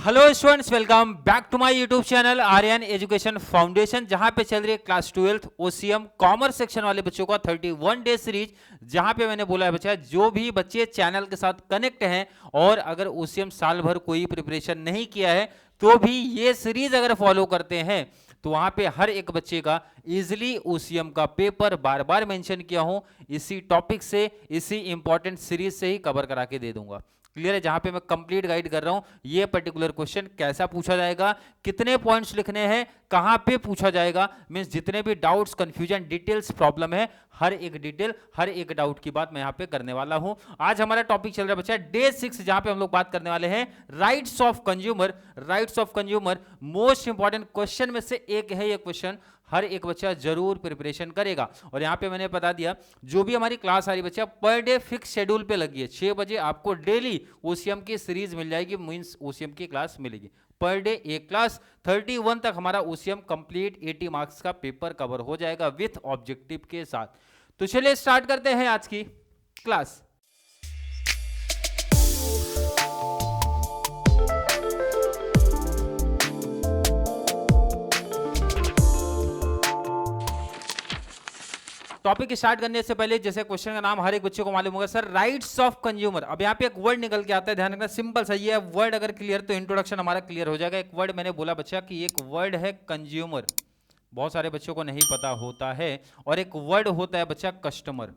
Hello students, welcome back to my YouTube channel Aryan Education Foundation, जहां पे चल रही है class 12th OCM commerce section वाले बच्चों का 31 डे सीरीज। जहां पे मैंने बोला है बच्चा, जो भी बच्चे चैनल के साथ कनेक्ट हैं और अगर ओसीएम साल भर कोई प्रिपरेशन नहीं किया है तो भी ये सीरीज अगर फॉलो करते हैं तो वहां पे हर एक बच्चे का इजिली ओसीएम का पेपर बार बार मेंशन किया हूं, इसी टॉपिक से, इसी इंपॉर्टेंट सीरीज से ही कवर करा के दे दूंगा। क्लियर है? जहां पे मैं कंप्लीट गाइड कर रहा हूं ये पर्टिकुलर क्वेश्चन कैसा पूछा जाएगा, कितने पॉइंट्स लिखने हैं, कहां पे पूछा जाएगा, मींस जितने भी डाउट्स, कंफ्यूजन, डिटेल्स, प्रॉब्लम है, हर एक डिटेल, हर एक डाउट की बात मैं यहां पे करने वाला हूं। आज हमारा टॉपिक चल रहा है बच्चा डे 6, जहां पे हम लोग बात करने वाले हैं rights of consumer. Rights of consumer most important question में से एक है। ये क्वेश्चन हर एक बच्चा जरूर प्रिपरेशन करेगा। और यहां पे मैंने बता दिया, जो भी हमारी क्लास आ रही बच्चा पर डे फिक्स शेड्यूल पे लगी है। 6 बजे आपको डेली ओसीएम की सीरीज मिल जाएगी, मींस ओसीएम की क्लास मिलेगी पर डे एक क्लास। 31 तक हमारा ओसीएम कंप्लीट 80 मार्क्स का पेपर कवर हो जाएगा विथ ऑब्जेक्टिव के साथ। तो चलिए स्टार्ट करते हैं आज की क्लास। टॉपिक स्टार्ट करने से पहले, जैसे क्वेश्चन का नाम हर एक बच्चे को मालूम होगा, सर राइट्स ऑफ कंज्यूमर। अब यहाँ पे एक वर्ड निकल के आता है, ध्यान रखना, सिंपल सा ये वर्ड अगर क्लियर तो इंट्रोडक्शन हमारा क्लियर हो जाएगा। एक वर्ड मैंने बोला बच्चा कि एक वर्ड है कंज्यूमर, बहुत सारे बच्चों को नहीं पता होता है, और एक वर्ड होता है बच्चा कस्टमर।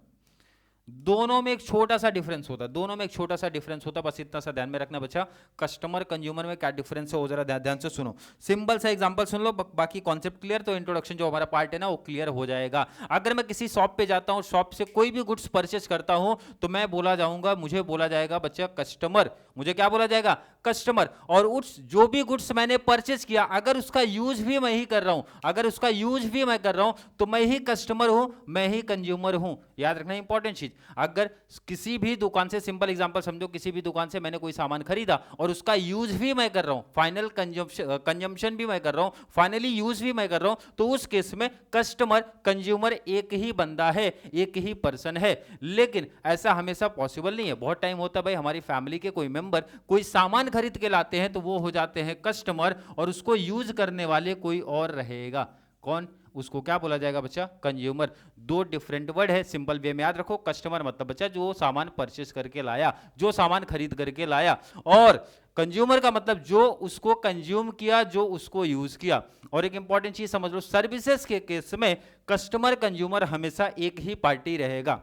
दोनों में एक छोटा सा डिफरेंस होता है, दोनों में एक छोटा सा डिफरेंस होता है, बस इतना सा ध्यान में रखना बच्चा। कस्टमर कंज्यूमर में क्या डिफरेंस है वो जरा ध्यान से सुनो। सिंपल सा एग्जांपल सुन लो, बाकी कॉन्सेप्ट क्लियर, तो इंट्रोडक्शन जो हमारा पार्ट है ना वो क्लियर हो जाएगा। अगर मैं किसी शॉप पे जाता हूं, शॉप से कोई भी गुड्स परचेस करता हूं, तो मैं बोला जाऊंगा, मुझे बोला जाएगा बच्चा कस्टमर। मुझे क्या बोला जाएगा? कस्टमर। और उस जो भी गुड्स मैंने परचेस किया, अगर उसका यूज भी मैं ही कर रहा हूं, अगर उसका यूज भी मैं कर रहा हूं, तो मैं ही कस्टमर हूं, मैं ही कंज्यूमर हूं। याद रखना इंपॉर्टेंट चीज। अगर किसी भी दुकान से, सिंपल एग्जांपल समझो, किसी भी दुकान से मैंने कोई सामान खरीदा और उसका यूज भी मैं कर रहा हूं, फाइनल कंजम्पशन भी मैं कर रहा हूं, फाइनली यूज भी मैं कर रहा हूं, तो उस केस में कस्टमर कंज्यूमर एक ही बंदा है, एक ही पर्सन है। लेकिन ऐसा हमेशा पॉसिबल नहीं है। बहुत टाइम होता है भाई, हमारी फैमिली के कोई मेंबर कोई सामान खरीद के लाते हैं तो वो हो जाते हैं कस्टमर, और उसको यूज करने वाले कोई और रहेगा। कौन? उसको क्या बोला जाएगा बच्चा? कंज्यूमर। दो डिफरेंट वर्ड है, सिंपल वे में याद रखो। कस्टमर मतलब बच्चा जो सामान परचेस करके लाया, जो सामान खरीद करके लाया, और कंज्यूमर का मतलब जो उसको कंज्यूम किया, जो उसको यूज किया। और एक इंपॉर्टेंट चीज समझ लो, सर्विसेज के केस में कस्टमर कंज्यूमर हमेशा एक ही पार्टी रहेगा।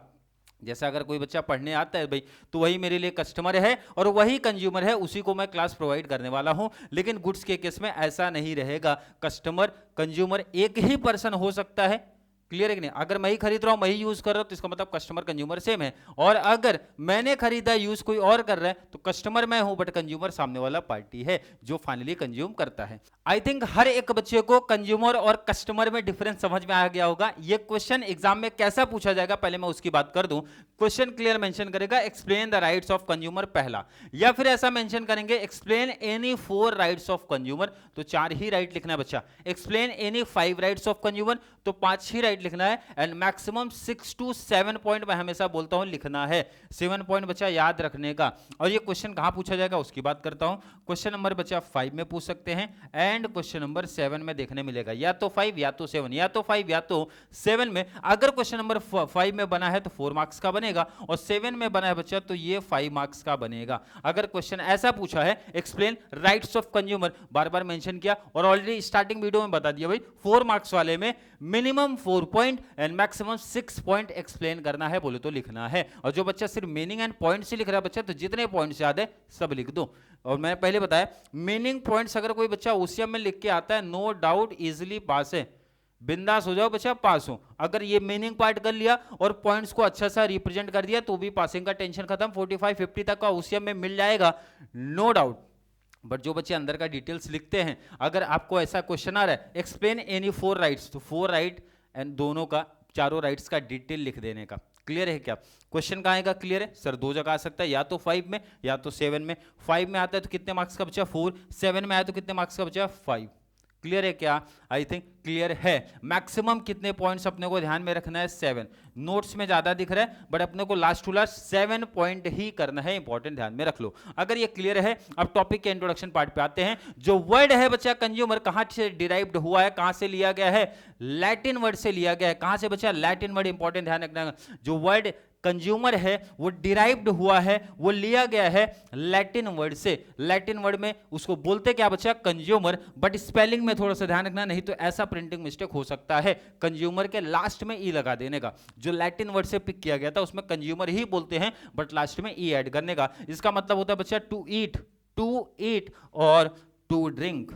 जैसा अगर कोई बच्चा पढ़ने आता है भाई, तो वही मेरे लिए कस्टमर है और वही कंज्यूमर है, उसी को मैं क्लास प्रोवाइड करने वाला हूं। लेकिन गुड्स के केस में ऐसा नहीं रहेगा। कस्टमर कंज्यूमर एक ही पर्सन हो सकता है। क्लियर है कि नहीं? अगर मैं ही खरीद रहा हूं, मैं ही यूज कर रहा हूं, तो इसका मतलब कस्टमर कंज्यूमर सेम है। और अगर मैंने खरीदा, यूज कोई और कर रहा है, तो कस्टमर मैं हूं बट कंज्यूमर सामने वाला पार्टी है जो फाइनली कंज्यूम करता है। आई थिंक हर एक बच्चे को कंज्यूमर और कस्टमर में डिफरेंस समझ में आ गया होगा। ये क्वेश्चन एग्जाम में कैसा पूछा जाएगा पहले मैं उसकी बात कर दूं। क्वेश्चन क्लियर मेंशन करेगा explain the rights of consumer पहला, या फिर ऐसा मेंशन करेंगे explain any 4 rights of consumer, तो 4 ही राइट लिखना है बच्चा। Explain any 5 rights of consumer, तो 5 ही राइट लिखना है। एंड मैक्सिमम 6 to 7 पॉइंट मैं हमेशा बोलता हूं लिखना है। 7 पॉइंट बच्चा याद रखने का। और ये क्वेश्चन कहां पूछा जाएगा उसकी बात करता हूं। क्वेश्चन नंबर बच्चा 5 में पूछ सकते हैं, एंड क्वेश्चन नंबर 7 में देखने मिलेगा। या तो 5 या तो 7, या तो 5 या तो 7 में। अगर क्वेश्चन नंबर 5 में बना है तो 4 मार्क्स का बनेगा, और 7 में बना है बच्चा तो ये 5 मार्क्स का बनेगा। अगर क्वेश्चन ऐसा पूछा है explain rights of consumer, bar bar mention किया, और ऑलरेडी स्टार्टिंग वीडियो में बता दिया भाई 4 मार्क्स वाले में minimum 4 point and maximum 6 point explain करना है, बोले तो लिखना है। और जो बच्चा सिर्फ मीनिंग एंड पॉइंट से लिख रहा है बच्चा, तो जितने पॉइंट्स याद है सब लिख दो। और मैंने पहले बताया मीनिंग पॉइंट्स अगर कोई बच्चा ओसीएम में लिख के आता है, नो डाउट इजिली पास है, बिंदास हो जाओ बच्चा, पास हो। अगर ये मीनिंग पार्ट कर लिया और पॉइंट्स को अच्छा सा रिप्रेजेंट कर दिया तो भी पासिंग का टेंशन खत्म। 45-50 तक का ओसीएम में मिल जाएगा, नो डाउट। बट जो बच्चे अंदर का डिटेल्स लिखते हैं, अगर आपको ऐसा क्वेश्चन आ रहा है एक्सप्लेन एनी 4 राइट्स, तो 4 राइट एंड दोनों का, चारों राइट्स का डिटेल लिख देने का। क्लियर है क्या? क्वेश्चन कहाँ आएगा? क्लियर है सर? 2 जगह आ सकता है, या तो 5 में या तो 7 में। 5 में आता है तो कितने मार्क्स का बचा? 4। 7 में आया तो कितने मार्क्स का बचा? 5। क्लियर है क्या? आई थिंक क्लियर है। मैक्सिमम कितने पॉइंट्स अपने को ध्यान में रखना है? 7। नोट्स में ज्यादा दिख रहा है बट अपने को लास्ट टू लास्ट 7 पॉइंट ही करना है, इंपॉर्टेंट, ध्यान में रख लो। अगर ये क्लियर है, अब टॉपिक के इंट्रोडक्शन पार्ट पे आते हैं। जो वर्ड है बच्चा कंज्यूमर, कहां से डिराइव्ड हुआ है, कहां से लिया गया है? लैटिन वर्ड से लिया गया है। कहां से बच्चा? लैटिन वर्ड, इंपॉर्टेंट, ध्यान रखना। जो वर्ड कंज्यूमर है वो डिराइव्ड हुआ है, वो लिया गया है लैटिन वर्ड से। लैटिन वर्ड में उसको बोलते क्या बच्चा? कंज्यूमर, बट स्पेलिंग में थोड़ा सा ध्यान रखना, नहीं तो ऐसा प्रिंटिंग मिस्टेक हो सकता है कंज्यूमर के लास्ट में ई लगा देने का। जो लैटिन वर्ड से पिक किया गया था उसमें कंज्यूमर ही बोलते हैं बट लास्ट में ई ऐड करने का। इसका मतलब होता है बच्चा टू ईट और टू ड्रिंक।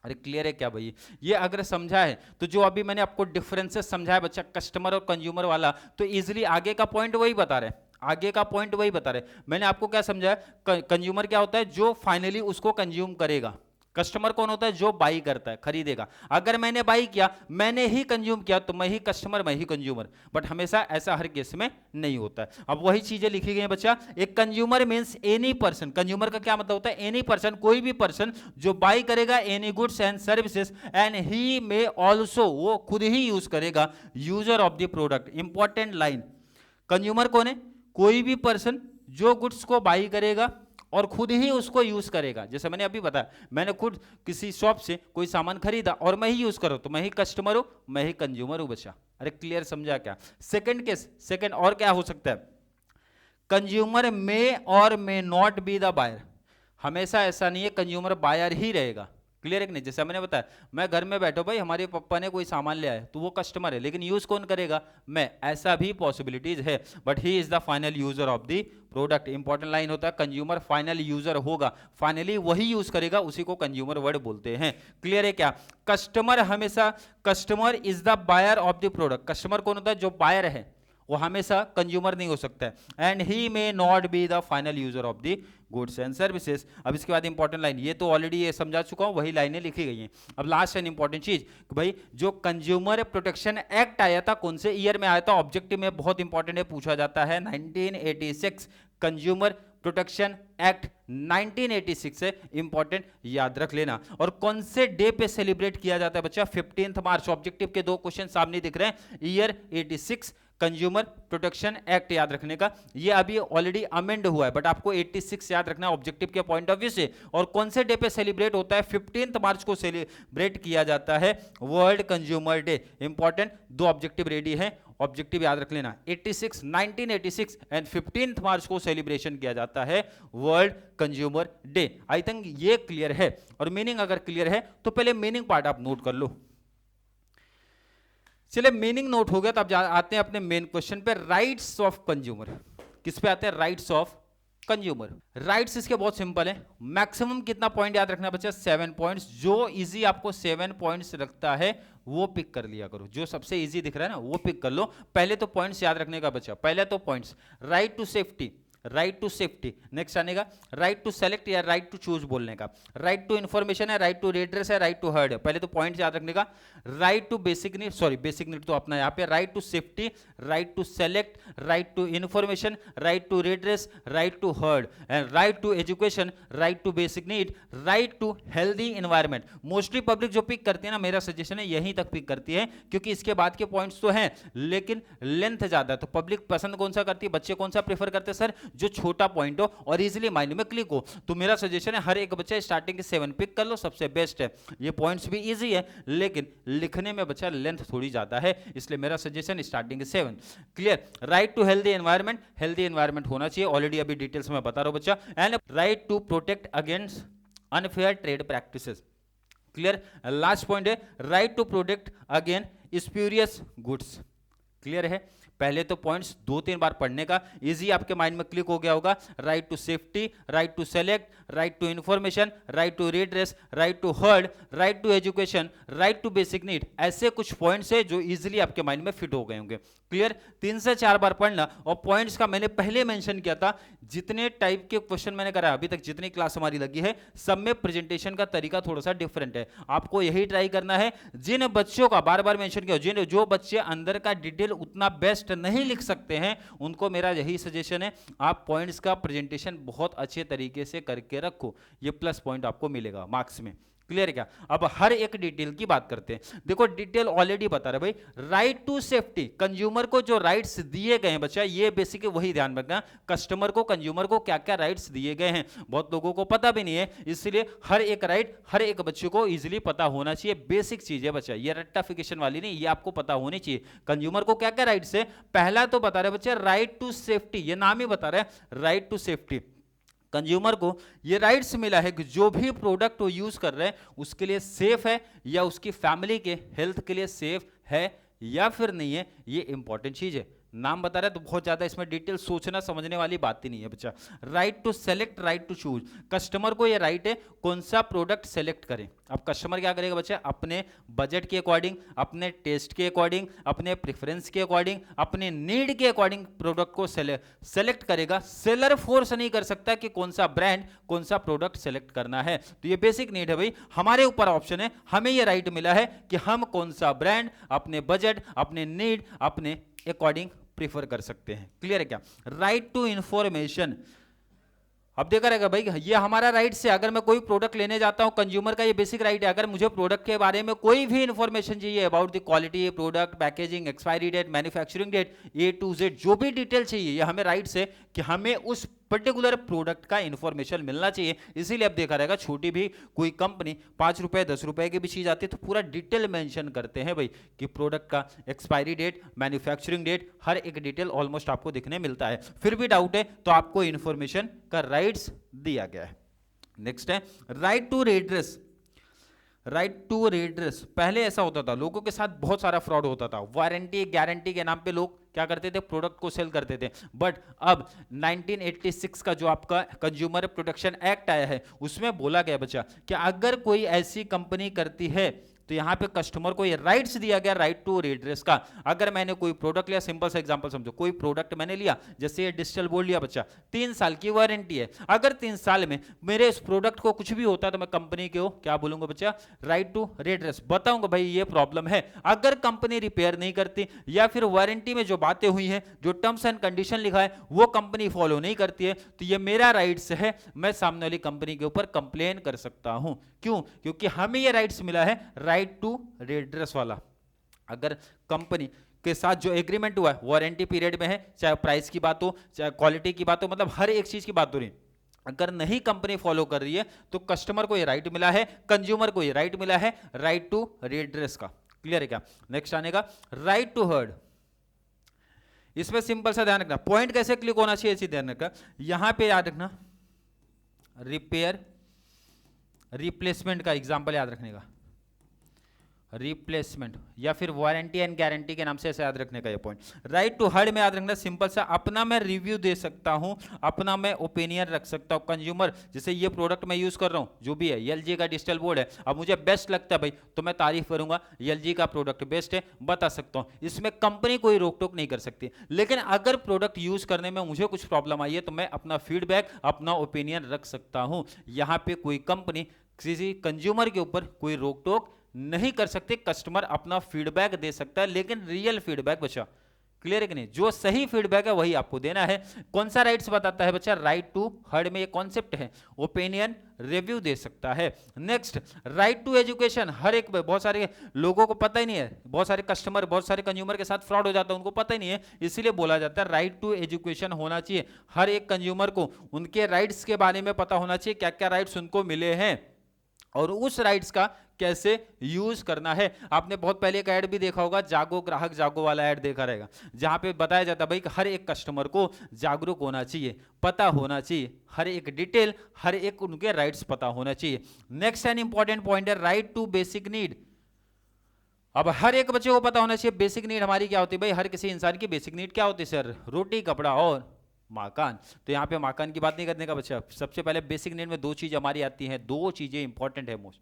अरे क्लियर है क्या भाई? ये अगर समझा है तो जो अभी मैंने आपको डिफरेंसेस समझाया बच्चा कंस्टमर और कंज्यूमर वाला, तो इजीली आगे का पॉइंट वही बता रहे, आगे का पॉइंट वही बता रहे। मैंने आपको क्या समझाया? कंज्यूमर क्या होता है? जो फाइनली उसको कंज्यूम करेगा। कस्टमर कौन होता है? जो बाई करता है, खरीदेगा। अगर मैंने बाई किया, मैंने ही कंज्यूम किया, तो मैं ही कस्टमर, मैं ही कंज्यूमर। बट हमेशा ऐसा हर केस में नहीं होता है। अब वही चीजें लिखी गई हैं बच्चा। एक consumer means any person. Consumer का क्या मतलब होता है? एनी पर्सन, कोई भी पर्सन जो बाई करेगा any goods and services and he may also, वो खुद ही यूज करेगा, user of the product. Important line, consumer कौन है? कोई भी पर्सन जो गुड्स को बाई करेगा और खुद ही उसको यूज करेगा। जैसे मैंने अभी बताया, मैंने खुद किसी शॉप से कोई सामान खरीदा और मैं ही यूज करूं, तो मैं ही कस्टमर हूं, मैं ही कंज्यूमर हूं बच्चा। अरे क्लियर समझा क्या? सेकंड केस, सेकंड और क्या हो सकता है? Consumer may or may not be the buyer. हमेशा ऐसा नहीं है कंज्यूमर बायर ही रहेगा। क्लियर है कि नहीं? जैसे मैंने बताया, मैं घर में बैठो भाई, हमारे पापा ने कोई सामान ले आया, तो वो कस्टमर है, लेकिन यूज कौन करेगा? मैं। ऐसा भी पॉसिबिलिटीज है, but he is the final user of the product. Important line होता है कंज्यूमर फाइनल यूजर होगा, फाइनली वही यूज करेगा, उसी को कंज्यूमर वर्ड बोलते हैं। क्लियर है क्या? कस्टमर हमेशा, customer is the buyer of the product. Customer कौन होता है? जो बायर है, वो हमेशा कंज्यूमर नहीं हो सकता है। And he may not be the final user of the goods and services. अब इसके बाद इंपॉर्टेंट लाइन, ये तो ऑलरेडी ये समझा चुका हूं, वही लाइनें लिखी गई हैं। अब लास्ट एंड इंपॉर्टेंट चीज कि भाई जो कंज्यूमर प्रोटेक्शन एक्ट आया था, कौन से ईयर में आया था? ऑब्जेक्टिव में बहुत इंपॉर्टेंट है, पूछा जाता है 1986। कंज्यूमर प्रोटेक्शन एक्ट 1986 है, इंपॉर्टेंट, याद रख लेना। और कौन से डे पे सेलिब्रेट किया जाता है बच्चा? 15 मार्च। ऑब्जेक्टिव के दो क्वेश्चन सामने दिख रहे हैं। ईयर 86, कंज्यूमर प्रोटेक्शन एक्ट याद रखने का। ये अभी ऑलरेडी अमेंड हुआ है, बट आपको 86 याद रखना है ऑब्जेक्टिव के पॉइंट ऑफ व्यू से। और कौन से डे पे सेलिब्रेट होता है? 15 मार्च को सेलिब्रेट किया जाता है, वर्ल्ड कंज्यूमर डे। इंपॉर्टेंट, दो ऑब्जेक्टिव रेडी है, ऑब्जेक्टिव याद रख लेना। 86, 1986 एंड 15 मार्च को सेलिब्रेशन किया जाता है world consumer day. I think ये क्लियर है। और मीनिंग अगर क्लियर है तो पहले मीनिंग पार्ट आप नोट कर लो। चलिए मीनिंग नोट हो गया, तो अब आते हैं अपने मेन क्वेश्चन पे, राइट्स ऑफ कंज्यूमर। किस पे आते हैं? Rights of consumer. राइट्स इसके बहुत सिंपल है। मैक्सिमम कितना पॉइंट याद रखना बच्चा? 7 पॉइंट्स। जो इजी आपको 7 पॉइंट्स रखता है वो पिक कर लिया करो। जो सबसे इजी दिख रहा है ना वो पिक कर लो। पहले तो पॉइंट्स याद रखने का बच्चा, पहले तो points, right to safety, right to safety. Next आने का राइट टू सेलेक्ट या राइट टू चूज बोलने का। राइट टू इंफॉर्मेशन है, राइट टू रेड्रेस है, राइट टू हर्ड है। पहले तो पॉइंट याद रखने का। Right to basic need, sorry basic need तो अपना यहाँ पे, right to safety, right to select, right to information, right to redress, right to heard and right to education, right to basic need, right to healthy environment. Mostly public जो pick करती है ना, मेरा suggestion है यहीं तक pick करती है, क्योंकि इसके बाद के पॉइंट्स तो हैं लेकिन लेंथ ज्यादा है। तो पब्लिक पसंद कौन सा करती है? बच्चे कौन सा प्रेफर करते हैं? सर जो छोटा पॉइंट हो और इजीली माइंड में क्लिक हो। तो मेरा सजेशन है हर एक बच्चा स्टार्टिंग के 7 पिक कर लो, सबसे बेस्ट है। ये पॉइंट्स भी इजी है लेकिन लिखने में बच्चा लेंथ थोड़ी ज्यादा है, इसलिए मेरा सजेशन स्टार्टिंग के 7। Clear? Right to healthy environment, healthy environment होना चाहिए, ऑलरेडी अभी डिटेल्स में बता रहा हूं बच्चा। And right to protect against unfair trade practices. Clear? Last point है right to protect against spurious goods. Clear है? पहले तो पॉइंट्स 2-3 बार पढ़ने का, इजी आपके माइंड में क्लिक हो गया होगा। Right to safety, right to select, right to information, right to redress, right to heard, right to education, right to basic need. ऐसे कुछ पॉइंट्स है जो इजीली आपके माइंड में फिट हो गए होंगे। क्लियर? 3 से 4 बार पढ़ना। और पॉइंट्स का मैंने पहले मेंशन किया था, जितने टाइप के क्वेश्चन मैंने करा अभी तक, जितनी क्लास हमारी लगी है, सब में प्रेजेंटेशन का तरीका थोड़ा सा डिफरेंट है। आपको यही ट्राई करना है। जिन बच्चों का बार बार मेंशन किया, जो बच्चे अंदर का डिटेल उतना बेस्ट नहीं लिख सकते हैं, उनको मेरा यही सजेशन है, आप पॉइंट्स का प्रेजेंटेशन बहुत अच्छे तरीके से करके रखो, ये प्लस पॉइंट आपको मिलेगा मार्क्स में। क्लियर है क्या? अब हर एक डिटेल की बात करते हैं। देखो डिटेल ऑलरेडी बता रहे भाई, राइट टू सेफ्टी, कंज्यूमर को जो राइट्स दिए गए हैं बच्चा, ये बेसिकली वही ध्यान रखना, कस्टमर को, कंज्यूमर को क्या क्या राइट्स दिए गए हैं, बहुत लोगों को पता भी नहीं है, इसलिए हर एक राइट हर एक बच्चे को इजीली पता होना चाहिए। बेसिक चीज है बच्चा, ये रट्टाफिकेशन वाली नहीं, ये आपको पता होनी चाहिए। कंज्यूमर को क्या क्या राइट्स है, पहला तो बता रहे बच्चे राइट टू सेफ्टी, ये नाम ही बता रहे हैं राइट टू सेफ्टी। कंज्यूमर को ये राइट्स मिला है कि जो भी प्रोडक्ट वो यूज कर रहे हैं उसके लिए सेफ है या उसकी फैमिली के हेल्थ के लिए सेफ है या फिर नहीं है, ये इंपॉर्टेंट चीज है। नाम बता रहा है तो बहुत ज्यादा इसमें डिटेल सोचना समझने वाली बात ही नहीं है बच्चा। Right to select, right to choose, customer को ये राइट है कौन सा प्रोडक्ट सेलेक्ट करें। अब कस्टमर क्या करेगा बच्चा, अपने बजट के अकॉर्डिंग, अपने टेस्ट के अकॉर्डिंग, अपने प्रेफरेंस के अकॉर्डिंग, अपने नीड के अकॉर्डिंग प्रोडक्ट को सेलेक्ट करेगा। सेलर फोर्स नहीं कर सकता कि कौन सा ब्रांड, कौन सा प्रोडक्ट सेलेक्ट करना है। तो ये बेसिक नीड है भाई, हमारे ऊपर ऑप्शन है, हमें ये राइट मिला है कि हम कौन सा ब्रांड अपने बजट, अपने नीड, अपने अकॉर्डिंग प्रीफर कर सकते हैं। क्लियर है क्या? राइट टू इंफॉर्मेशन, अब देखा रहेगा भाई ये हमारा राइट से, अगर मैं कोई प्रोडक्ट लेने जाता हूं, कंज्यूमर का ये बेसिक राइट है, अगर मुझे प्रोडक्ट के बारे में कोई भी इंफॉर्मेशन चाहिए about the quality, product, packaging, expiry date, manufacturing date, A to Z जो भी डिटेल चाहिए, ये हमें राइट से कि हमें उस पर्टिकुलर प्रोडक्ट का इंफॉर्मेशन मिलना चाहिए। इसीलिए अब देखा रहेगा छोटी भी कोई कंपनी 5 रुपए 10 रुपए की भी चीज आती है तो पूरा डिटेल मेंशन करते हैं भाई कि प्रोडक्ट का एक्सपायरी डेट, मैन्युफैक्चरिंग डेट, हर एक डिटेल ऑलमोस्ट आपको दिखने मिलता है। फिर भी डाउट है तो आपको इंफॉर्मेशन का राइट्स दिया गया है। नेक्स्ट है right to redress. Right to रेड्रेस, पहले ऐसा होता था, लोगों के साथ बहुत सारा फ्रॉड होता था, वारंटी गारंटी के नाम पे लोग क्या करते थे, प्रोडक्ट को सेल करते थे। बट अब 1986 का जो आपका कंज्यूमर प्रोटेक्शन एक्ट आया है उसमें बोला गया बच्चा कि अगर कोई ऐसी कंपनी करती है तो यहां पे कस्टमर को ये राइट्स दिया गया, राइट टू रेड्रेस का। अगर मैंने कोई प्रोडक्ट लिया, सिंपल सा एग्जांपल समझो, कोई प्रोडक्ट मैंने लिया, जैसे ये डिजिटल बोर्ड लिया बच्चा, 3 साल की वारंटी है, अगर 3 साल में मेरे इस प्रोडक्ट को कुछ भी होता है तो मैं कंपनी को क्या बोलूंगा बच्चा, राइट टू रेड्रेस, बताऊंगा भाई ये प्रॉब्लम है। अगर कंपनी रिपेयर नहीं करती या फिर वारंटी में जो बातें हुई हैं, जो टर्म्स एंड कंडीशन लिखा है वो कंपनी फॉलो नहीं करती है, तो ये मेरा राइट्स है, मैं सामने वाली कंपनी के ऊपर कंप्लेन कर सकता हूं। क्यों? क्योंकि हमें ये राइट्स मिला है राइट टू रेड्रेस वाला। अगर कंपनी के साथ जो एग्रीमेंट हुआ है वारंटी पीरियड में है, चाहे प्राइस की बात हो, चाहे क्वालिटी की बात हो, मतलब हर एक चीज की बात हो रही, अगर नहीं कंपनी फॉलो कर रही है तो कस्टमर को ये राइट मिला है, कंज्यूमर को ये राइट मिला है राइट टू रेड्रेस का। क्लियर है क्या? नेक्स्ट आने का राइट टू हर्ड। इसमें सिंपल सा ध्यान रखना, पॉइंट कैसे क्लिक होना चाहिए इसी ध्यान रखना, यहां पे याद रखना रिपेयर रिप्लेसमेंट का एग्जांपल याद रखने का, रिप्लेसमेंट या फिर वारंटी एंड गारंटी के नाम से ऐसे याद रखने का ये पॉइंट। राइट टू हर्ड में याद रखना सिंपल सा, अपना मैं रिव्यू दे सकता हूं, अपना मैं ओपिनियन रख सकता हूं। कंज्यूमर जैसे ये प्रोडक्ट मैं यूज कर रहा हूं, जो भी है एलजी का डिजिटल बोर्ड है, अब मुझे बेस्ट लगता है भाई तो मैं तारीफ करूंगा, एलजी का प्रोडक्ट बेस्ट है, बता सकता हूं, इसमें कंपनी कोई रोक टोक नहीं कर सकती। लेकिन अगर प्रोडक्ट यूज करने में मुझे कुछ प्रॉब्लम आई है तो मैं अपना फीडबैक, अपना ओपिनियन रख सकता हूं। यहां पे कोई कंपनी किसी कंज्यूमर के ऊपर कोई रोक टोक नहीं कर सकते, कस्टमर अपना फीडबैक दे सकता है, लेकिन रियल फीडबैक बच्चा। क्लियर है कि नहीं? जो सही फीडबैक है वही आपको देना है। कौन सा राइट्स बताता है बच्चा, राइट टू हर्ड में ये कॉन्सेप्ट है, ओपिनियन रिव्यू दे सकता है। नेक्स्ट राइट टू एजुकेशन, हर एक बहुत सारे लोगों को पता ही नहीं है, बहुत सारे कस्टमर, बहुत सारे कंज्यूमर के साथ फ्रॉड हो जाता है, उनको पता ही नहीं है, इसीलिए बोला जाता है राइट टू एजुकेशन होना चाहिए। हर एक कंज्यूमर को उनके राइट्स के बारे में पता होना चाहिए, क्या क्या राइट्स उनको मिले हैं और उस राइट्स का कैसे यूज करना है। आपने बहुत पहले एक ऐड भी देखा होगा, जागो ग्राहक जागो वाला ऐड देखा रहेगा, जहां पे बताया जाता है भाई कि हर एक कस्टमर को जागरूक होना चाहिए, पता होना चाहिए, हर एक डिटेल, हर एक उनके राइट्स पता होना चाहिए। नेक्स्ट एंड इंपॉर्टेंट पॉइंट है राइट टू बेसिक नीड। अब हर एक बच्चे को पता होना चाहिए बेसिक नीड हमारी क्या होती है भाई, हर किसी इंसान की बेसिक नीड क्या होती है सर, रोटी कपड़ा और मकान। तो यहाँ पे मकान की बात नहीं करने का बच्चा, सबसे पहले बेसिक नीड में 2 चीज हमारी आती हैं, 2 चीजें इंपॉर्टेंट है मोस्ट।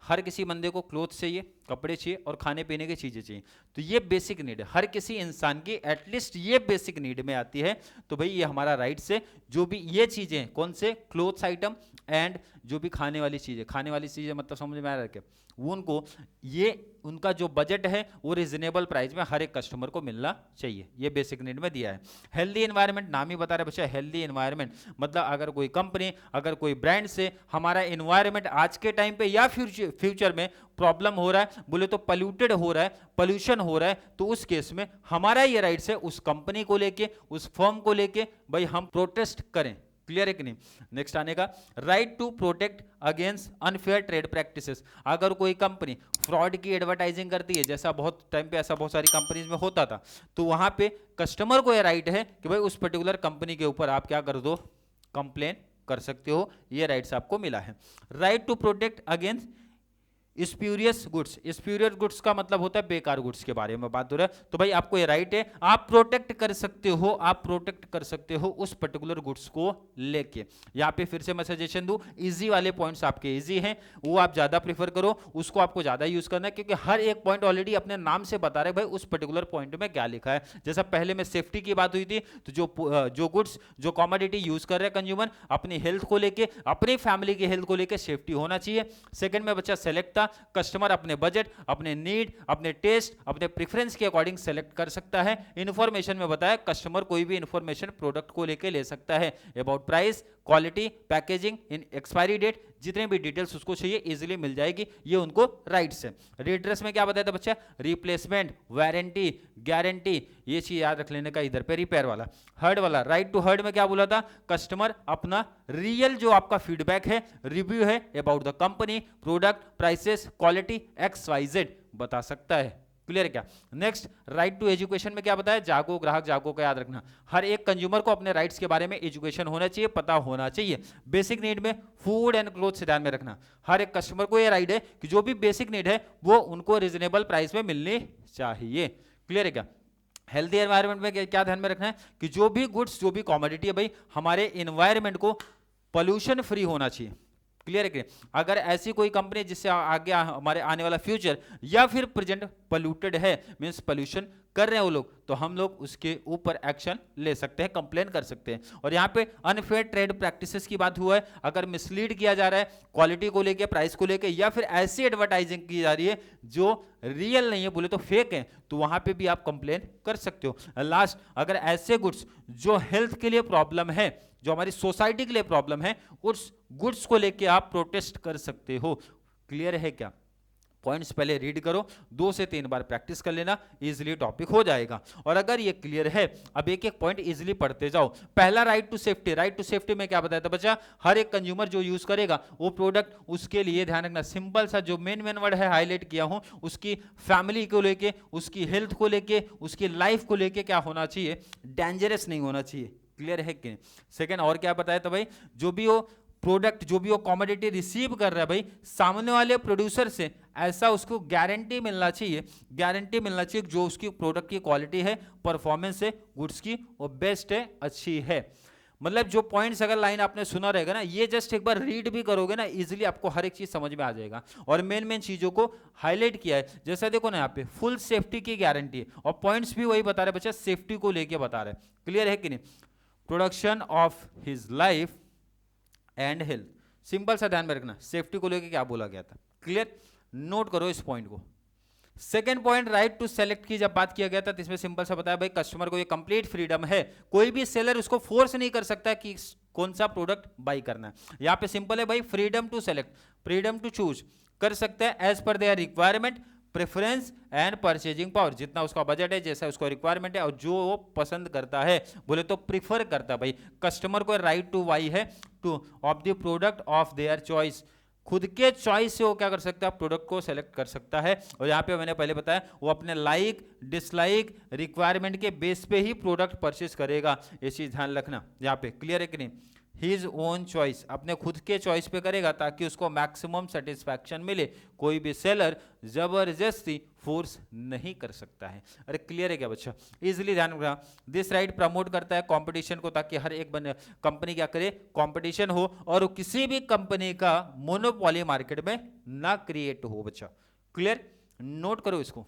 हर किसी बंदे को क्लोथ चाहिए, कपड़े चाहिए और खाने पीने की चीजें चाहिए। तो ये बेसिक नीड है हर किसी इंसान की, एटलीस्ट ये बेसिक नीड में आती है। तो भाई ये हमारा राइट्स है। जो भी ये चीजें कौन से, क्लोथ्स आइटम एंड जो भी खाने वाली चीजें मतलब समझ में आ रहा है क्या, वो उनको, ये उनका जो बजट है वो रिजनेबल प्राइस में हर एक कस्टमर को मिलना चाहिए। ये बेसिक नीड में दिया है। हेल्दी एनवायरनमेंट, नाम ही बता रहा है बच्चा, हेल्दी एनवायरनमेंट मतलब अगर कोई कंपनी, अगर कोई ब्रांड से हमारा एनवायरनमेंट आज के टाइम पे या फ्यूचर में प्रॉब्लम हो रहा है, बोले तो पॉल्यूटेड हो रहा है, पोल्यूशन हो रहा है, तो उस केस में हमारा ये राइट्स है उस कंपनी को लेके, उस फर्म को लेके भाई हम प्रोटेस्ट करें। क्लियर है कि नहीं। नेक्स्ट आने का, right to protect against unfair trade practices. अगर कोई कंपनी फ्रॉड की एडवर्टाइजिंग करती है, जैसा बहुत टाइम पे ऐसा बहुत सारी कंपनीज में होता था, तो वहां पे कस्टमर को यह राइट है कि भाई उस पर्टिकुलर कंपनी के ऊपर आप क्या कर दो, कंप्लेन कर सकते हो। ये राइट्स आपको मिला है। Right to protect against spurious goods. Spurious goods का मतलब होता है बेकार गुड्स के बारे में बात हो रहा है। तो भाई आपको ये राइट है, आप प्रोटेक्ट कर सकते हो, आप प्रोटेक्ट कर सकते हो उस पर्टिकुलर गुड्स को लेके। यहाँ पे फिर से मैं सजेशन दूं, इजी वाले पॉइंट्स आपके इजी हैं, वो आप ज्यादा प्रीफर करो, उसको आपको ज्यादा यूज करना है, क्योंकि हर एक पॉइंट ऑलरेडी अपने नाम से बता रहे भाई उस पर्टिकुलर पॉइंट में क्या लिखा है। जैसा पहले में सेफ्टी की बात हुई थी, तो जो गुड्स, जो कॉमोडिटी यूज कर रहे हैं कंज्यूमर, अपनी हेल्थ को लेके, अपनी फैमिली की हेल्थ को लेके सेफ्टी होना चाहिए। सेकंड में बच्चा सेलेक्ट, कस्टमर अपने बजट, अपने नीड, अपने टेस्ट, अपने प्रेफरेंस के अकॉर्डिंग सेलेक्ट कर सकता है। इंफॉर्मेशन में बताया कस्टमर कोई भी इंफॉर्मेशन प्रोडक्ट को लेके ले सकता है, about price, quality, packaging, in expiry date, जितने भी डिटेल्स उसको चाहिए इजीली मिल जाएगी। ये उनको राइट्स है। रिड्रेस में क्या बताया था बच्चा, रिप्लेसमेंट, वारंटी, गारंटी, ये चीज याद रख लेने का इधर पे। रिपेयर वाला, हर्ड वाला, राइट टू हर्ड में क्या बोला था, कस्टमर अपना रियल जो आपका फीडबैक है, रिव्यू है about the company, product, prices, quality, XYZ बता सकता है। क्लियर क्या। नेक्स्ट, राइट टू एजुकेशन में क्या बताया, जागो ग्राहक जागो का याद रखना। हर एक कंज्यूमर को अपने राइट्स के बारे में एजुकेशन होना चाहिए, पता होना चाहिए। बेसिक नीड में फूड एंड क्लोथ से ध्यान में रखना, हर एक कस्टमर को ये राइट है कि जो भी बेसिक नीड है वो उनको रिजनेबल प्राइस में मिलनी चाहिए। क्लियर है क्या। हेल्दी एनवायरनमेंट में क्या ध्यान में रखना है कि जो भी गुड्स, जो भी कॉमोडिटी है भाई, हमारे एनवायरनमेंट को पोल्यूशन फ्री होना चाहिए। क्लियर है कि अगर ऐसी कोई कंपनी जिससे आगे हमारे आने वाला फ्यूचर या फिर प्रेजेंट पोल्यूटेड है, मींस पोल्यूशन कर रहे हैं वो लोग, तो हम लोग उसके ऊपर एक्शन ले सकते हैं, कंप्लेन कर सकते हैं। और यहाँ पे अनफेयर ट्रेड प्रैक्टिसेस की बात हुआ है, अगर मिसलीड किया जा रहा है क्वालिटी को लेके, प्राइस को लेके, या फिर ऐसी एडवर्टाइजिंग की जा रही है जो रियल नहीं है, बोले तो फेक है, तो वहां पे भी आप कंप्लेन कर सकते हो। लास्ट, अगर ऐसे गुड्स जो हेल्थ के लिए प्रॉब्लम है, जो हमारी सोसाइटी के लिए प्रॉब्लम है, उस गुड्स को लेके आप प्रोटेस्ट कर सकते हो। क्लियर है क्या। पॉइंट्स पहले रीड करो, 2 से 3 बार प्रैक्टिस कर लेना, इजीली टॉपिक हो जाएगा। और अगर ये क्लियर है, अब एक एक पॉइंट इजीली पढ़ते जाओ। पहला, right to safety. Right to safety में क्या बताया था बच्चा, हर एक कंज्यूमर जो यूज करेगा वो प्रोडक्ट, उसके लिए ध्यान रखना, सिंपल सा जो मेन वर्ड है हाईलाइट किया हूं, उसकी फैमिली को लेके, उसकी हेल्थ को लेके, उसकी लाइफ को लेके क्या होना चाहिए, डेंजरस नहीं होना चाहिए। क्लियर है कि। सेकेंड, और क्या बताया था भाई, जो भी वो प्रोडक्ट, जो भी वो कॉमोडिटी रिसीव कर रहा है भाई सामने वाले प्रोड्यूसर से, ऐसा उसको गारंटी मिलना चाहिए, गारंटी मिलना चाहिए जो उसकी प्रोडक्ट की क्वालिटी है, परफॉर्मेंस है गुड्स की, वो बेस्ट है, अच्छी है। मतलब जो पॉइंट्स अगर लाइन आपने सुना रहेगा ना, ये जस्ट एक बार रीड भी करोगे ना, इजीली आपको हर एक चीज समझ में आ जाएगा। और मेन चीजों को हाईलाइट किया है, जैसा देखो ना यहाँ पे फुल सेफ्टी की गारंटी है, और पॉइंट्स भी वही बता रहे बच्चा, सेफ्टी को लेके बता रहे। क्लियर है कि नहीं। Production of his life and health, simple सा ध्यान में रखना, सेफ्टी को लेके क्या बोला गया था। क्लियर, नोट करो इस पॉइंट को। Second point, right to select की जब बात किया गया था, तो इसमें सिंपल सा बताया भाई कस्टमर को ये कंप्लीट फ्रीडम है, कोई भी सेलर उसको फोर्स नहीं कर सकता कि कौन सा प्रोडक्ट बाई करना है। यहाँ पे सिंपल है भाई, freedom to select, freedom to choose कर सकते हैं as per their requirement, preference and purchasing power, जितना उसका बजट है, जैसा उसका रिक्वायरमेंट है, और जो वो पसंद करता है, बोले तो प्रीफर करता है भाई। कस्टमर को राइट टू बाई है, two of the product of their choice, खुद के चॉइस से वो क्या कर सकता है, प्रोडक्ट को सेलेक्ट कर सकता है। और यहाँ पे मैंने पहले बताया वो अपने लाइक, डिसलाइक, रिक्वायरमेंट के बेस पे ही प्रोडक्ट परचेज करेगा, ये चीज ध्यान रखना यहाँ पे। क्लियर है कि नहीं। हिज ओन चॉइस, अपने खुद के चॉइस पे करेगा ताकि उसको मैक्सिमम सेटिस्फैक्शन मिले, कोई भी सेलर जबरदस्ती फोर्स नहीं कर सकता है। अरे क्लियर है क्या बच्चा, इजीली ध्यान रखना। दिस राइट प्रमोट करता है कंपटीशन को, ताकि हर एक कंपनी क्या करे, कंपटीशन हो, और किसी भी कंपनी का मोनोपोली मार्केट में ना क्रिएट हो बच्चा। क्लियर। नोट करो इसको,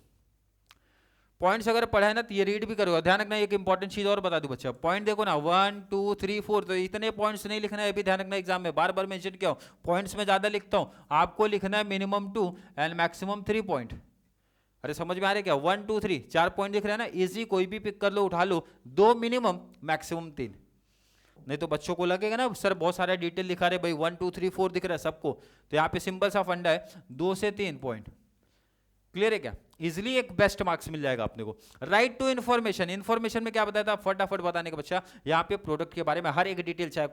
पॉइंट्स अगर पढ़ा है ना तो ये रीड भी करो। ध्यान रखना, एक इंपॉर्टेंट चीज और बता दूं बच्चा, पॉइंट देखो ना 1 2 3 4, तो इतने पॉइंट्स नहीं लिखना है, ये भी ध्यान रखना एग्जाम में बार बार मेंशन किया हो, पॉइंट्स में ज्यादा लिखता हूं, आपको लिखना है मिनिमम 2 एंड मैक्सिमम 3 पॉइंट। अरे समझ में आ रहा है क्या, 1 2 3 4 पॉइंट दिख रहा है ना, इजी कोई भी पिक कर लो, उठा लो, 2 मिनिमम मैक्सिमम 3। नहीं तो बच्चों को लगेगा ना सर बहुत सारा डिटेल लिखा रहे भाई, 1 2 3 4 दिख रहा है सबको, तो यहाँ पे सिंपल सा फंडा है 2 से 3 पॉइंट। क्लियर है क्या, इजिली एक बेस्ट मार्क्स मिल जाएगा अपने को। राइट टू इन्फॉर्मेशन, इन्फॉर्मेशन में क्या बताया था, फटाफट बताने का बच्चा, यहाँ पे प्रोडक्ट के बारे में हर एक डिटेल, चाहे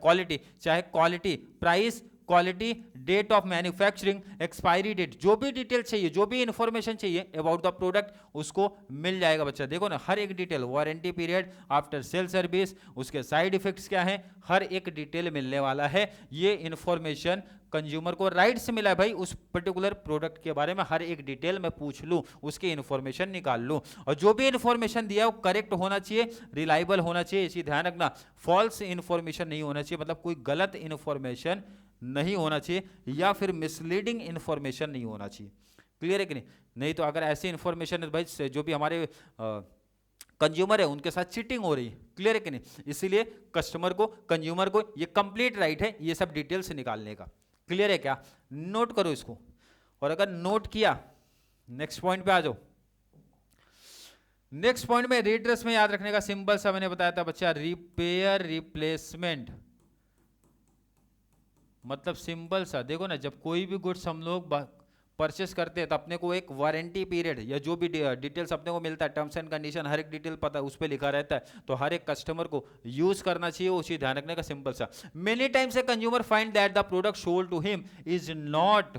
quality, price, quality, date of manufacturing, expiry date, जो भी डिटेल चाहिए, जो भी इंफॉर्मेशन चाहिए अबाउट द प्रोडक्ट उसको मिल जाएगा बच्चा। देखो ना हर एक detail, warranty period, after sale service, उसके साइड इफेक्ट्स क्या हैं, हर एक डिटेल मिलने वाला है। ये इंफॉर्मेशन कंज्यूमर को राइट्स मिला है भाई, उस पर्टिकुलर प्रोडक्ट के बारे में हर एक डिटेल मैं पूछ लूं, उसकी इंफॉर्मेशन निकाल लूं, और जो भी इंफॉर्मेशन दिया वो करेक्ट होना चाहिए, रिलायबल होना चाहिए, इसी ध्यान रखना, फॉल्स इंफॉर्मेशन नहीं होना चाहिए, मतलब कोई गलत इंफॉर्मेशन नहीं होना चाहिए, या फिर मिसलीडिंग इंफॉर्मेशन नहीं होना चाहिए। क्लियर है कि नहीं, नहीं तो अगर ऐसी इंफॉर्मेशन भाई जो भी हमारे कंज्यूमर है उनके साथ चीटिंग हो रही है। क्लियर है कि नहीं, इसीलिए कस्टमर को, कंज्यूमर को ये कंप्लीट राइट है ये सब डिटेल्स निकालने का। क्लियर है क्या, नोट करो इसको, और अगर नोट किया नेक्स्ट पॉइंट पे आ जाओ। नेक्स्ट पॉइंट में रेड्रेस में याद रखने का सिंपल सा मैंने बताया था बच्चा, रिपेयर रिप्लेसमेंट, मतलब सिंपल सा, देखो ना जब कोई भी गुड्स हम लोग परचेस करते हैं तो अपने को एक वारंटी पीरियड या जो भी डिटेल्स अपने को मिलता है, टर्म्स एंड कंडीशन हर एक डिटेल पता उस पर लिखा रहता है, तो हर एक कस्टमर को यूज करना चाहिए, उसी ध्यान रखने का सिंपल सा। Many times a consumer find that the product sold to him is not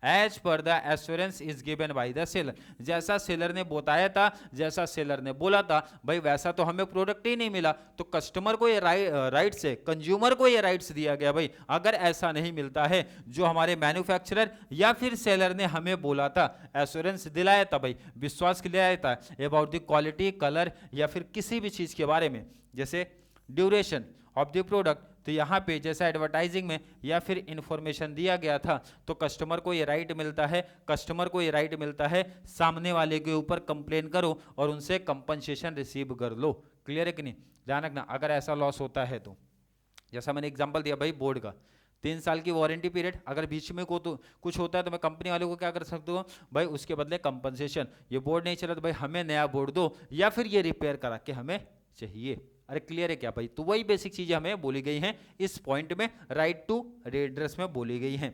as per the assurance is given by the seller, जैसा सेलर ने बताया था, जैसा सेलर ने बोला था भाई वैसा तो हमें प्रोडक्ट ही नहीं मिला, तो कस्टमर को ये राइट्स है, कंज्यूमर को ये राइट्स दिया गया भाई, अगर ऐसा नहीं मिलता है जो हमारे मैन्युफैक्चरर या फिर सेलर ने हमें बोला था, एश्योरेंस दिलाया था भाई, विश्वास दिलाया था अबाउट द क्वालिटी, कलर या फिर किसी भी चीज के बारे में, जैसे ड्यूरेशन ऑफ द प्रोडक्ट, तो यहाँ पे जैसा एडवर्टाइजिंग में या फिर इंफॉर्मेशन दिया गया था, तो कस्टमर को ये राइट मिलता है, कस्टमर को ये राइट मिलता है, सामने वाले के ऊपर कंप्लेन करो और उनसे कंपनसेशन रिसीव कर लो। क्लियर है कि नहीं, ध्यान रखना अगर ऐसा लॉस होता है तो, जैसा मैंने एग्जांपल दिया भाई बोर्ड का, 3 साल की वारंटी पीरियड, अगर बीच में को तो कुछ होता है तो मैं कंपनी वाले को क्या कर सकता हूँ भाई, उसके बदले कंपनसेशन, ये बोर्ड नहीं चला तो भाई हमें नया बोर्ड दो, या फिर ये रिपेयर करा के हमें चाहिए। अरे क्लियर है क्या भाई, तो वही बेसिक चीजें हमें बोली गई हैं इस पॉइंट में, राइट टू रेड्रेस में बोली गई हैं।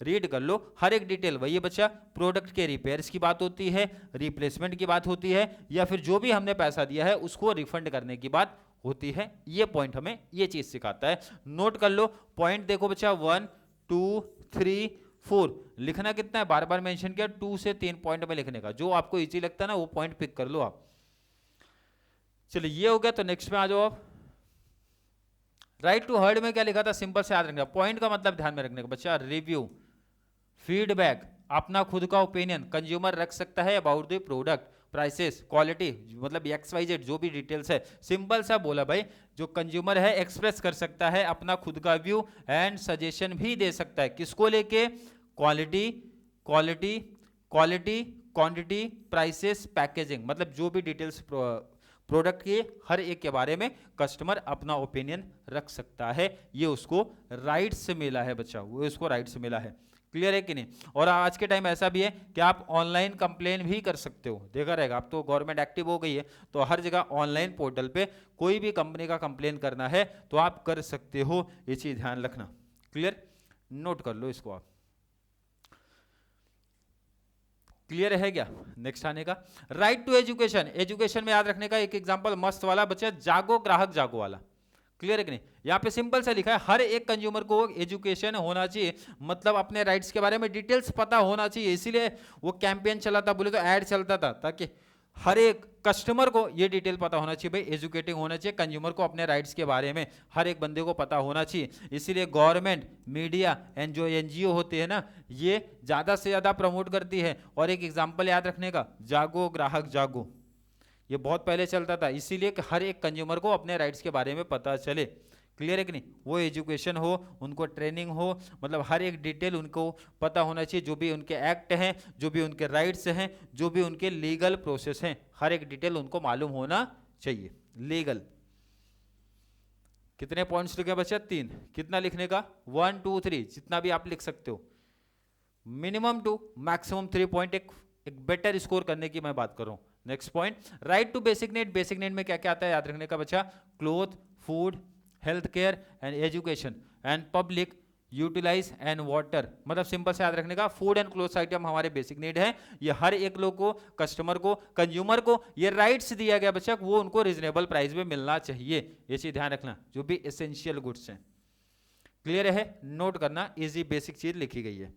रीड कर लो हर एक डिटेल, वही बच्चा प्रोडक्ट के रिपेयर्स की बात होती है, रिप्लेसमेंट की बात होती है, या फिर जो भी हमने पैसा दिया है उसको रिफंड करने की बात होती है। ये पॉइंट हमें ये चीज सिखाता है, नोट कर लो पॉइंट। देखो बच्चा 1 2 3 4 लिखना कितना है, बार बार मेंशन किया, 2 से 3 पॉइंट में लिखने का, जो आपको इजी लगता है ना वो पॉइंट पिक कर लो आप। चलिए ये हो गया, तो नेक्स्ट में आ जाओ आप। राइट टू हर्ड में क्या लिखा था, सिंपल से याद रखना, पॉइंट का मतलब ध्यान में रखने का बच्चा, रिव्यू, फीडबैक, अपना खुद का ओपिनियन कंज्यूमर रख सकता है about the product, prices, quality, मतलब XYZ जो भी डिटेल्स है, सिंपल सा बोला भाई, जो कंज्यूमर है एक्सप्रेस कर सकता है अपना खुद का व्यू एंड सजेशन भी दे सकता है, किसको लेके, quality, quality, quality, quantity, prices, packaging, मतलब जो भी डिटेल्स प्रोडक्ट के हर एक के बारे में कस्टमर अपना ओपिनियन रख सकता है, ये उसको राइट्स मिला है बच्चा, वो उसको राइट्स मिला है। क्लियर है कि नहीं, और आज के टाइम ऐसा भी है कि आप ऑनलाइन कंप्लेन भी कर सकते हो, देखा रहेगा, अब तो गवर्नमेंट एक्टिव हो गई है, तो हर जगह ऑनलाइन पोर्टल पे कोई भी कंपनी का कंप्लेन करना है तो आप कर सकते हो, ये चीज ध्यान रखना। क्लियर, नोट कर लो इसको आप। क्लियर है क्या, नेक्स्ट आने का, राइट टू एजुकेशन, एजुकेशन में याद रखने का एक एग्जांपल मस्त वाला बच्चा, जागो ग्राहक जागो वाला। क्लियर है कि नहीं, यहाँ पे सिंपल सा लिखा है, हर एक कंज्यूमर को एजुकेशन होना चाहिए, मतलब अपने राइट्स के बारे में डिटेल्स पता होना चाहिए, इसीलिए वो कैंपेन चला था, बोले तो ऐड चलता था, ताकि हर एक कस्टमर को ये डिटेल पता होना चाहिए भाई, एजुकेटिंग होना चाहिए, कंज्यूमर को अपने राइट्स के बारे में हर एक बंदे को पता होना चाहिए, इसीलिए गवर्नमेंट, मीडिया एंड जो NGO होते हैं ना, ये ज़्यादा से ज़्यादा प्रमोट करती है। और एक एग्जाम्पल याद रखने का, जागो ग्राहक जागो, ये बहुत पहले चलता था, इसीलिए हर एक कंज्यूमर को अपने राइट्स के बारे में पता चले। क्लियर है कि नहीं, वो एजुकेशन हो, उनको ट्रेनिंग हो, मतलब हर एक डिटेल उनको पता होना चाहिए, जो भी उनके एक्ट हैं, जो भी उनके राइट्स हैं, जो भी उनके लीगल प्रोसेस हैं, हर एक डिटेल उनको मालूम होना चाहिए। लीगल कितने पॉइंट्स लिखे बच्चा? 3। कितना लिखने का? 1 2 3, जितना भी आप लिख सकते हो, मिनिमम 2 मैक्सिमम 3 पॉइंट। एक बेटर स्कोर करने की मैं बात कर रहा हूं। Next point, right to basic need. Basic need में क्या क्या आता है याद रखने का बच्चा? Cloth, food, health care and education and public utilize and water. मतलब सिंपल से याद रखने का, फूड एंड क्लोथ्स आइटम हमारे बेसिक नीड है। ये हर एक लोग को, कस्टमर को, कंज्यूमर को ये राइट्स दिया गया बच्चा, वो उनको रिजनेबल प्राइस में मिलना चाहिए। ये चीज ध्यान रखना, जो भी एसेंशियल गुड्स हैं। क्लियर है? नोट करना, इजी बेसिक चीज लिखी गई है।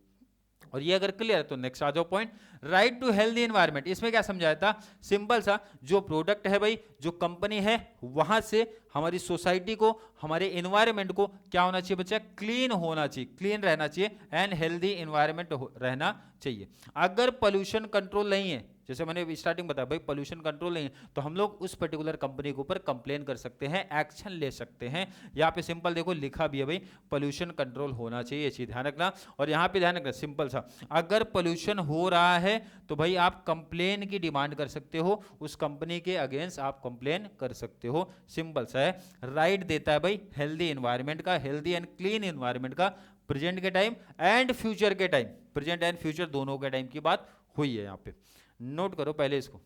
और ये अगर क्लियर है तो नेक्स्ट आ जाओ point, right to healthy environment. इसमें क्या समझाया था? सिंपल सा, जो प्रोडक्ट है भाई, जो कंपनी है, वहां से हमारी सोसाइटी को, हमारे एनवायरनमेंट को क्या होना चाहिए बच्चा? क्लीन होना चाहिए, क्लीन रहना चाहिए एंड हेल्दी एनवायरनमेंट रहना चाहिए। अगर पोल्यूशन कंट्रोल नहीं है, जैसे मैंने स्टार्टिंग बताया भाई पोल्यूशन कंट्रोल नहीं है, तो हम लोग उस पर्टिकुलर कंपनी के ऊपर कंप्लेन कर सकते हैं, एक्शन ले सकते हैं। यहाँ पे सिंपल देखो लिखा भी है भाई, पोल्यूशन कंट्रोल होना चाहिए, ये चीज ध्यान रखना। और यहाँ पे ध्यान रखना सिंपल सा, अगर पोल्यूशन हो रहा है तो भाई आप कंप्लेन की डिमांड कर सकते हो, उस कंपनी के अगेंस्ट आप कंप्लेन कर सकते हो। सिंपल सा है, राइट देता है भाई हेल्दी एनवायरनमेंट का, हेल्दी एंड क्लीन एनवायरनमेंट का, प्रेजेंट के टाइम एंड फ्यूचर के टाइम, प्रेजेंट एंड फ्यूचर दोनों के टाइम की बात हुई है यहाँ पे। नोट करो पहले इसको।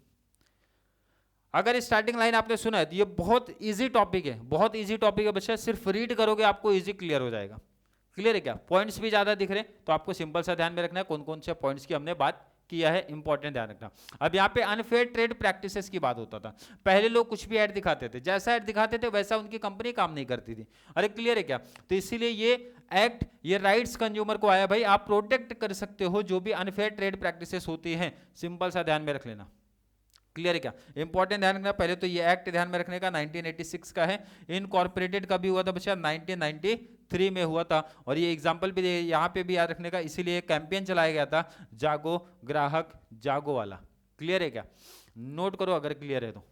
अगर स्टार्टिंग लाइन आपने सुना है तो ये बहुत इजी टॉपिक है, बहुत इजी टॉपिक है बच्चा, सिर्फ रीड करोगे आपको इजी क्लियर हो जाएगा। क्लियर है क्या? पॉइंट्स भी ज्यादा दिख रहे तो आपको सिंपल सा ध्यान में रखना है कौन कौन से पॉइंट्स की हमने बात किया है, इंपॉर्टेंट ध्यान रखना। अब यहाँ पे अनफेयर ट्रेड प्रैक्टिसेस की बात होता था। पहले लोग कुछ भी ऐड दिखाते थे, जैसा ऐड दिखाते थे वैसा उनकी कंपनी काम नहीं करती थी। अरे क्लियर है क्या? तो इसीलिए ये एक्ट, ये राइट्स कंज्यूमर को आया भाई, आप प्रोटेक्ट कर सकते हो जो भी अनफेयर ट्रेड प्रैक्टिसेस होती हैं। सिंपल सा ध्यान में रख लेना। क्लियर है क्या? इंपॉर्टेंट ध्यान रखना। पहले तो ये एक्ट ध्यान में रखने का 1986 का है। इनकॉर्पोरेटेड का भी हुआ था बच्चा 1993 में हुआ था। और ये एग्जांपल भी यहाँ पे भी याद रखने का, इसीलिए कैंपेन चलाया गया था, जागो ग्राहक जागो वाला। क्लियर है क्या? नोट करो अगर क्लियर है तो।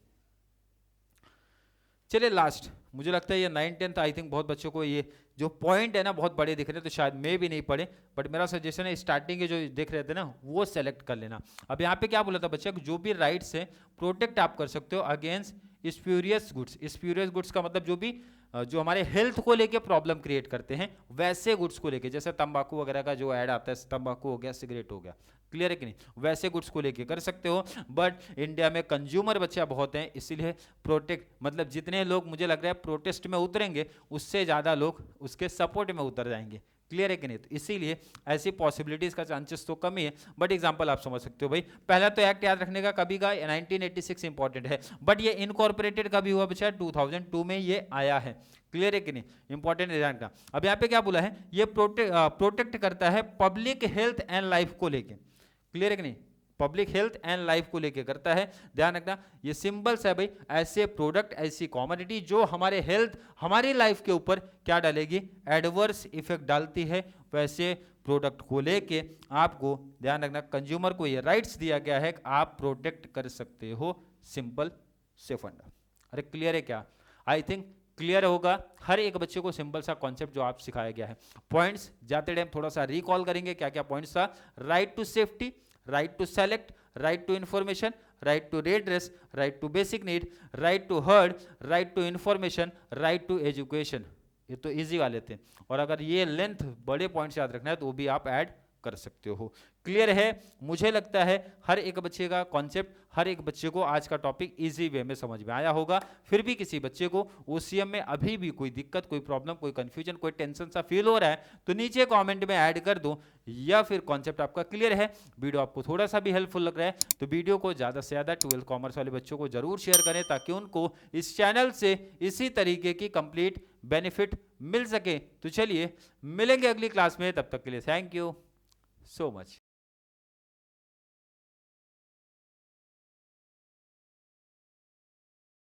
चलिए लास्ट, मुझे लगता है ये 9th 10th आई थिंक बहुत बच्चों को ये जो पॉइंट है ना बहुत बड़े दिख रहे हैं, तो शायद मैं भी नहीं पढ़े, बट मेरा सजेशन है स्टार्टिंग के जो दिख रहे थे ना वो सेलेक्ट कर लेना। अब यहाँ पे क्या बोला था बच्चा, जो भी राइट्स है प्रोटेक्ट आप कर सकते हो against spurious goods. Spurious goods का मतलब जो भी जो हमारे हेल्थ को लेके प्रॉब्लम क्रिएट करते हैं, वैसे गुड्स को लेके, जैसे तंबाकू वगैरह का जो ऐड आता है, तंबाकू हो गया, सिगरेट हो गया, क्लियर है कि नहीं, वैसे गुड्स को लेके कर सकते हो। बट इंडिया में कंज्यूमर बच्चा बहुत हैं, इसीलिए प्रोटेक्ट, मतलब जितने लोग मुझे लग रहा है प्रोटेस्ट में उतरेंगे उससे ज़्यादा लोग उसके सपोर्ट में उतर जाएंगे। क्लियर है कि नहीं? तो इसीलिए ऐसी पॉसिबिलिटीज का चांसेस तो कम ही है, बट एग्जांपल आप समझ सकते हो भाई। पहला तो एक्ट याद रखने का कभी का 1986 इंपॉर्टेंट है, बट ये इनकॉर्पोरेटेड कभी हुआ बच्चा 2002 में ये आया है। क्लियर है कि नहीं? इंपॉर्टेंट ध्यान का। अब यहाँ पे क्या बोला है, ये प्रोटेक्ट करता है पब्लिक हेल्थ एंड लाइफ को लेके। क्लियर है कि नहीं? पब्लिक हेल्थ एंड लाइफ को लेके करता है, ध्यान रखना। ये सिंबल्स है भाई, ऐसे प्रोडक्ट, ऐसी कॉमोडिटी जो हमारे हेल्थ, हमारी लाइफ के ऊपर क्या डालेगी, एडवर्स इफेक्ट डालती है, वैसे प्रोडक्ट को लेके आपको ध्यान रखना, कंज्यूमर को ये राइट्स दिया गया है कि आप प्रोटेक्ट कर सकते हो। सिंपल से फंडा। अरे क्लियर है क्या? आई थिंक क्लियर होगा हर एक बच्चे को सिंपल सा कॉन्सेप्ट जो आप सिखाया गया है। पॉइंट्स जाते टाइम थोड़ा सा रिकॉल करेंगे, क्या क्या पॉइंट्स था। Right to safety, right to select, right to information, right to redress, right to basic need, right to heard, right to information, right to education. ये तो इजी वाले थे, और अगर ये लेंथ बड़े पॉइंट्स याद रखना है तो वो भी आप ऐड कर सकते हो। क्लियर है? मुझे लगता है हर एक बच्चे का कॉन्सेप्ट, हर एक बच्चे को आज का टॉपिक इजी वे में समझ में आया होगा। फिर भी किसी बच्चे को ओसीएम में अभी भी कोई दिक्कत, कोई प्रॉब्लम, कोई कंफ्यूजन, कोई टेंशन सा फील हो रहा है तो नीचे कमेंट में ऐड कर दो, या फिर कॉन्सेप्ट आपका क्लियर है, वीडियो आपको थोड़ा सा भी हेल्पफुल लग रहा है तो वीडियो को ज़्यादा से ज़्यादा 12th कॉमर्स वाले बच्चों को जरूर शेयर करें, ताकि उनको इस चैनल से इसी तरीके की कंप्लीट बेनिफिट मिल सके। तो चलिए मिलेंगे अगली क्लास में, तब तक के लिए थैंक यू सो मच।